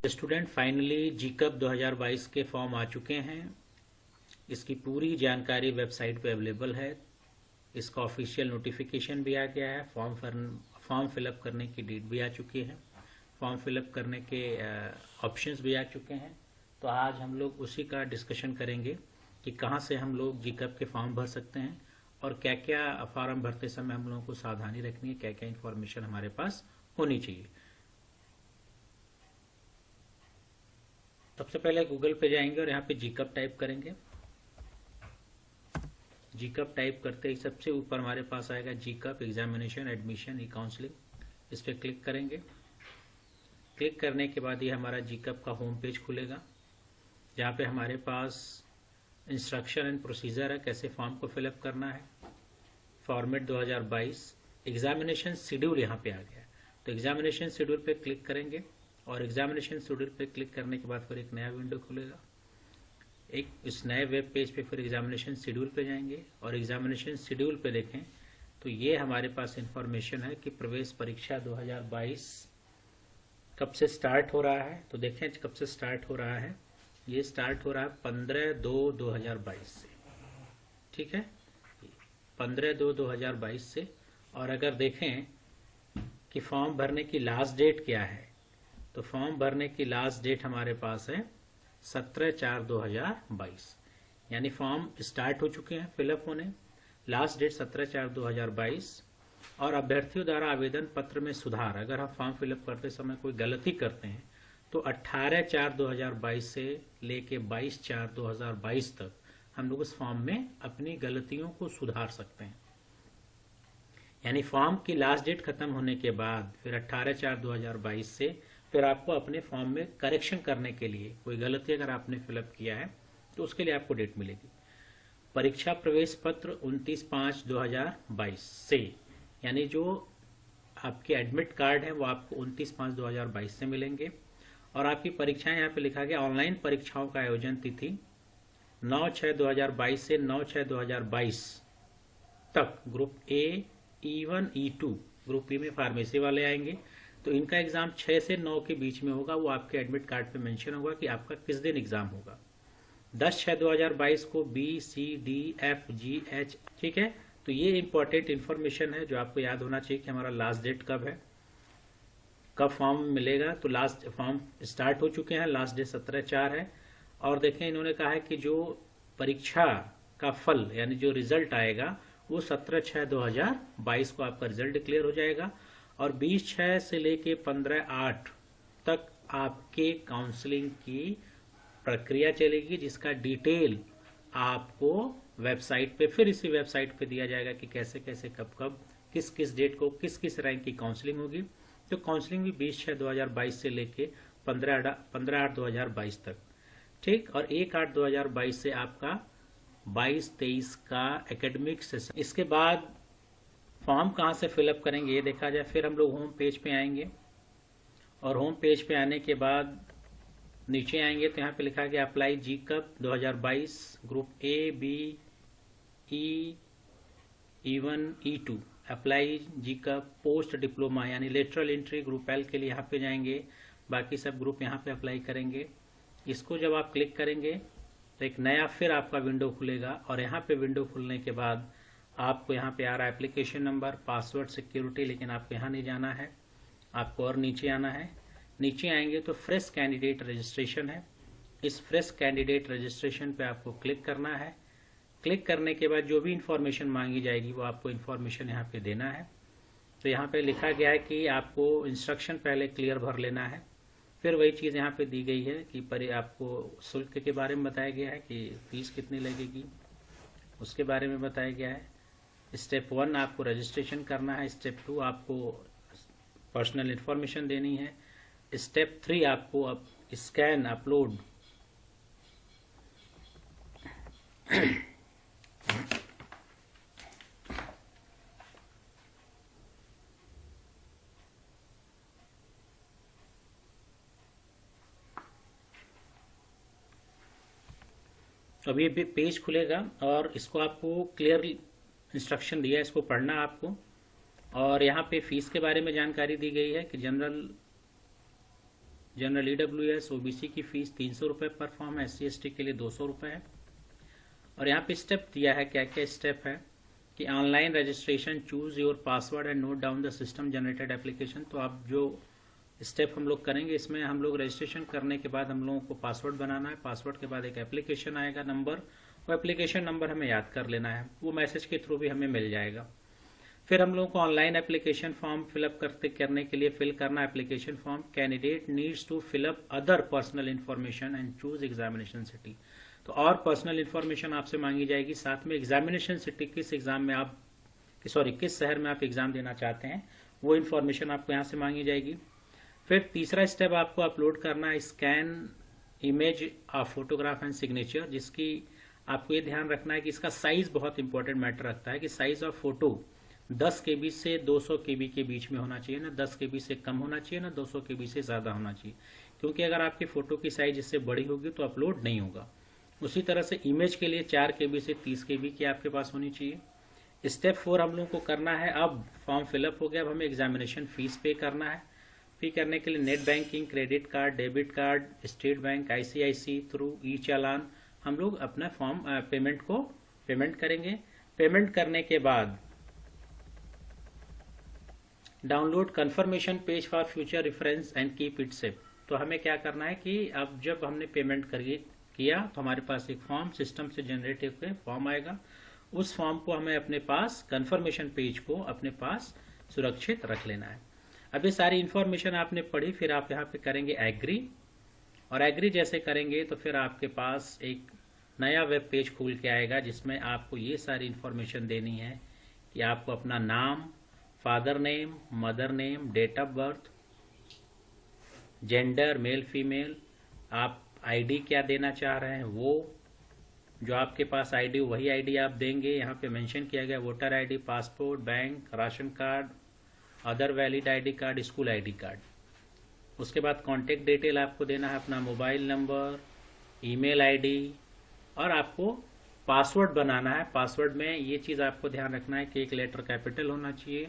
Student finally जीकअप 2022 के form आ चुके हैं। इसकी पूरी जानकारी वेबसाइट पे अवेलेबल है। इसका ऑफिशियल नोटिफिकेशन भी आ गया है। फॉर्म फिलअप करने की डेट भी आ चुकी है। फॉर्म फिलअप करने के ऑप्शंस भी आ चुके हैं। तो आज हम लोग उसी का डिस्कशन करेंगे कि कहाँ से हम लोग जीकअप के फॉर्म भर सकते हैं और क्या क्या फॉर्म भरते समय हम लोगों को सावधानी रखनी है, क्या क्या इन्फॉर्मेशन हमारे पास होनी चाहिए। सबसे पहले गूगल पे जाएंगे और यहाँ पे जीकअप टाइप करेंगे। जीकअप टाइप करते ही सबसे ऊपर हमारे पास आएगा जीकअप एग्जामिनेशन एडमिशन ई काउंसलिंग। इस पर क्लिक करेंगे। क्लिक करने के बाद ये हमारा जीकअप का होम पेज खुलेगा, जहाँ पे हमारे पास इंस्ट्रक्शन एंड प्रोसीजर है, कैसे फॉर्म को फिलअप करना है। फॉर्मेट 2022 एग्जामिनेशन शेड्यूल यहाँ पे आ गया। तो एग्जामिनेशन शेड्यूल पे क्लिक करेंगे और एग्जामिनेशन शेड्यूल पे क्लिक करने के बाद फिर एक नया विंडो खुलेगा। एक इस नए वेब पेज पे फिर एग्जामिनेशन शेड्यूल पे जाएंगे और एग्जामिनेशन शेड्यूल पे देखें तो ये हमारे पास इंफॉर्मेशन है कि प्रवेश परीक्षा 2022 कब से स्टार्ट हो रहा है। तो देखें कब से स्टार्ट हो रहा है। ये स्टार्ट हो रहा है 15/2/2022 से। ठीक है, 15/2/2022 से। और अगर देखें कि फॉर्म भरने की लास्ट डेट क्या है, तो फॉर्म भरने की लास्ट डेट हमारे पास है 17/4/2022। यानी फॉर्म स्टार्ट हो चुके हैं फिलअप होने। Last date 17/4/2022। और अभ्यर्थियों द्वारा आवेदन पत्र में सुधार, अगर हम फॉर्म फिलअप करते समय कोई गलती करते हैं तो 18/4/2022 से लेके 22/4/2022 तक हम लोग उस फॉर्म में अपनी गलतियों को सुधार सकते हैं। यानी फॉर्म की लास्ट डेट खत्म होने के बाद फिर 18/4/2022 से फिर आपको अपने फॉर्म में करेक्शन करने के लिए कोई गलती अगर आपने फिलअप किया है तो उसके लिए आपको डेट मिलेगी। परीक्षा प्रवेश पत्र 29/5/2022 से, यानी जो आपके एडमिट कार्ड है वो आपको 29/5/2022 से मिलेंगे। और आपकी परीक्षाएं यहाँ पे लिखा गया ऑनलाइन परीक्षाओं का आयोजन तिथि 9/6/2022 से 9/6/2022 तक group A, E1, E2, group ई में फार्मेसी वाले आएंगे। तो इनका एग्जाम 6 से 9 के बीच में होगा। वो आपके एडमिट कार्ड पे मेंशन होगा कि आपका किस दिन एग्जाम होगा। 10/6/2022 को B, C, D, F, G, H। ठीक है, तो ये इंपॉर्टेंट इन्फॉर्मेशन है जो आपको याद होना चाहिए कि हमारा लास्ट डेट कब है, कब फॉर्म मिलेगा। तो लास्ट फॉर्म स्टार्ट हो चुके हैं, लास्ट डेट 17/4 है। और देखें इन्होंने कहा है कि जो परीक्षा का फल यानी जो रिजल्ट आएगा वो 17/6/2022 को आपका रिजल्ट डिक्लेयर हो जाएगा। और 20/6 से लेके 15/8 तक आपके काउंसलिंग की प्रक्रिया चलेगी, जिसका डिटेल आपको वेबसाइट पे फिर इसी वेबसाइट पे दिया जाएगा कि कैसे कैसे कब कब किस किस डेट को किस किस रैंक की काउंसलिंग होगी। तो काउंसलिंग भी 20/6/2022 से लेके 15/8/2022 तक। ठीक, और 1/8/2022 से आपका 22-23 का एकेडमिक सेशन। इसके बाद फॉर्म कहाँ से फिलअप करेंगे ये देखा जाए। फिर हम लोग होम पेज पे आएंगे और होम पेज पे आने के बाद नीचे आएंगे तो यहाँ पे लिखा गया अप्लाई जीकअप 2022 group A, B, E, E1, E2। Apply जीकअप पोस्ट डिप्लोमा यानी लेटरल एंट्री ग्रुप एल के लिए यहाँ पे जाएंगे। बाकी सब ग्रुप यहाँ पे अप्लाई करेंगे। इसको जब आप क्लिक करेंगे तो एक नया फिर आपका विंडो खुलेगा और यहाँ पे विंडो खुलने के बाद आपको यहाँ पे आ रहा है एप्लीकेशन नंबर, पासवर्ड, सिक्योरिटी, लेकिन आपको यहाँ नहीं जाना है, आपको और नीचे आना है। नीचे आएंगे तो फ्रेश कैंडिडेट रजिस्ट्रेशन है। इस फ्रेश कैंडिडेट रजिस्ट्रेशन पे आपको क्लिक करना है। क्लिक करने के बाद जो भी इंफॉर्मेशन मांगी जाएगी वो आपको इंफॉर्मेशन यहाँ पे देना है। तो यहाँ पे लिखा गया है कि आपको इंस्ट्रक्शन पहले क्लियर भर लेना है। फिर वही चीज़ यहाँ पे दी गई है कि आपको शुल्क के बारे में बताया गया है कि फीस कितनी लगेगी, उसके बारे में बताया गया है। स्टेप 1 आपको रजिस्ट्रेशन करना है। स्टेप 2 आपको पर्सनल इंफॉर्मेशन देनी है। स्टेप 3 आपको अब स्कैन अपलोड अब ये पेज खुलेगा और इसको आपको क्लियर इंस्ट्रक्शन दिया है, इसको पढ़ना आपको। और यहाँ पे फीस के बारे में जानकारी दी गई है कि जनरल EWS OBC की फीस 300 रुपये पर फॉर्म है, SC ST के लिए 200 रुपये है। और यहाँ पे स्टेप दिया है, क्या क्या स्टेप है कि online registration, choose your password and note down the system generated application. तो आप जो स्टेप हम लोग करेंगे, इसमें हम लोग रजिस्ट्रेशन करने के बाद हम लोगों को पासवर्ड बनाना है। पासवर्ड के बाद एक एप्लीकेशन आएगा नंबर, वो एप्लीकेशन नंबर हमें याद कर लेना है, वो मैसेज के थ्रू भी हमें मिल जाएगा। फिर हम लोगों को ऑनलाइन एप्लीकेशन फॉर्म फिलअप करने के लिए फिल करना application form. Candidate needs to fill up other personal information and choose examination city. तो और पर्सनल इन्फॉर्मेशन आपसे मांगी जाएगी, साथ में एग्जामिनेशन सिटी, किस एग्जाम में आप किस शहर में आप एग्जाम देना चाहते हैं, वो इन्फॉर्मेशन आपको यहाँ से मांगी जाएगी। फिर तीसरा स्टेप आपको अपलोड करना है scan image of photograph and signature, जिसकी आपको ये ध्यान रखना है कि इसका साइज बहुत इंपॉर्टेंट मैटर रखता है कि साइज ऑफ फोटो 10 KB से 200 KB के बीच में होना चाहिए, ना 10 KB से कम होना चाहिए, ना 200 KB से ज्यादा होना चाहिए, क्योंकि अगर आपकी फोटो की साइज इससे बड़ी होगी तो अपलोड नहीं होगा। उसी तरह से इमेज के लिए 4 KB से 30 KB की आपके पास होनी चाहिए। स्टेप 4 हम लोगों को करना है, अब फॉर्म फिलअप हो गया, अब हमें एग्जामिनेशन फीस पे करना है। पे करने के लिए net banking, credit card, debit card, state bank, ICIC through ई-चालान हम लोग अपना फॉर्म पेमेंट करेंगे। पेमेंट करने के बाद download confirmation page for future reference and keep it safe. तो हमें क्या करना है कि अब जब हमने पेमेंट किया तो हमारे पास एक फॉर्म सिस्टम से जनरेट होकर फॉर्म आएगा, उस फॉर्म को हमें अपने पास, कंफर्मेशन पेज को अपने पास सुरक्षित रख लेना है। अब ये सारी इंफॉर्मेशन आपने पढ़ी, फिर आप यहाँ पे करेंगे एग्री, और एग्री जैसे करेंगे तो फिर आपके पास एक नया वेब पेज खुल के आएगा जिसमें आपको ये सारी इंफॉर्मेशन देनी है कि आपको अपना नाम, father name, mother name, date of birth, gender male female, आप आईडी क्या देना चाह रहे हैं, वो जो आपके पास आईडी वही आईडी आप देंगे। यहाँ पे मेंशन किया गया voter ID, passport, bank, ration card, other valid ID card, school ID card. उसके बाद कॉन्टेक्ट डिटेल आपको देना है, अपना मोबाइल नंबर, ईमेल आईडी, और आपको पासवर्ड बनाना है। पासवर्ड में ये चीज़ आपको ध्यान रखना है कि एक लेटर कैपिटल होना चाहिए,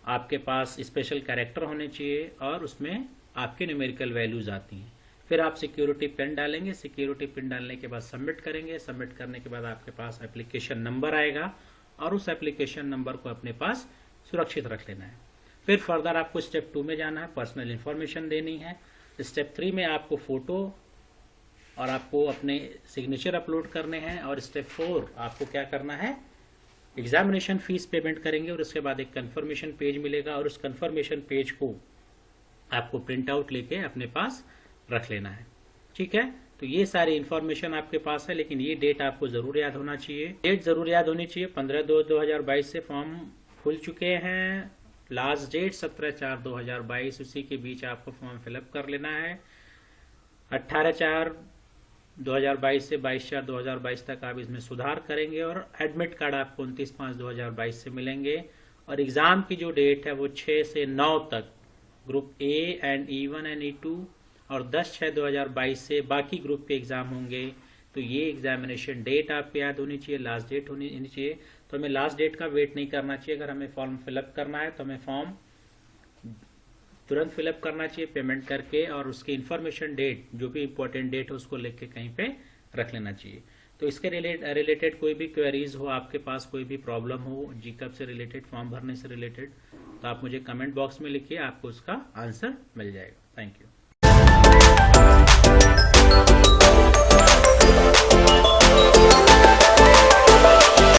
आपके पास स्पेशल कैरेक्टर होने चाहिए, और उसमें आपके न्यूमेरिकल वैल्यूज आती हैं। फिर आप सिक्योरिटी पिन डालेंगे, सिक्योरिटी पिन डालने के बाद सबमिट करेंगे। सबमिट करने के बाद आपके पास एप्लीकेशन नंबर आएगा, और उस एप्लीकेशन नंबर को अपने पास सुरक्षित रख लेना है। फिर फर्दर आपको स्टेप 2 में जाना है, पर्सनल इन्फॉर्मेशन देनी है। स्टेप 3 में आपको फोटो और आपको अपने सिग्नेचर अपलोड करने हैं, और स्टेप 4 आपको क्या करना है, एग्जामिनेशन फीस पेमेंट करेंगे, और उसके बाद एक कंफर्मेशन पेज मिलेगा, और उस कंफर्मेशन पेज को आपको प्रिंट आउट लेके अपने पास रख लेना है। ठीक है, तो ये सारी इंफॉर्मेशन आपके पास है, लेकिन ये डेट आपको जरूर याद होना चाहिए। डेट जरूर याद होनी चाहिए, 15/2/2022 से फॉर्म खुल चुके हैं। लास्ट डेट 17/4/2022, उसी के बीच आपको फॉर्म फिलअप कर लेना है। 18/4/2022 से 22/4/2022 तक आप इसमें सुधार करेंगे, और एडमिट कार्ड आपको 29/5/2022 से मिलेंगे। और एग्जाम की जो डेट है वो 6 से 9 तक group A and E1 and E2, और 10/6/2022 से बाकी ग्रुप के एग्जाम होंगे। तो ये एग्जामिनेशन डेट आपको याद होनी चाहिए, लास्ट डेट होनी चाहिए। तो हमें लास्ट डेट का वेट नहीं करना चाहिए। अगर हमें फॉर्म फिलअप करना है तो हमें फॉर्म तुरंत फिलअप करना चाहिए पेमेंट करके, और उसकी इंफॉर्मेशन डेट, जो भी इंपॉर्टेंट डेट है, उसको लेके कहीं पे रख लेना चाहिए। तो इसके रिलेटेड कोई भी क्वेरीज हो, आपके पास कोई भी प्रॉब्लम हो जीकअप से रिलेटेड, फॉर्म भरने से रिलेटेड, तो आप मुझे कमेंट बॉक्स में लिखिए, आपको उसका आंसर मिल जाएगा। Thank you.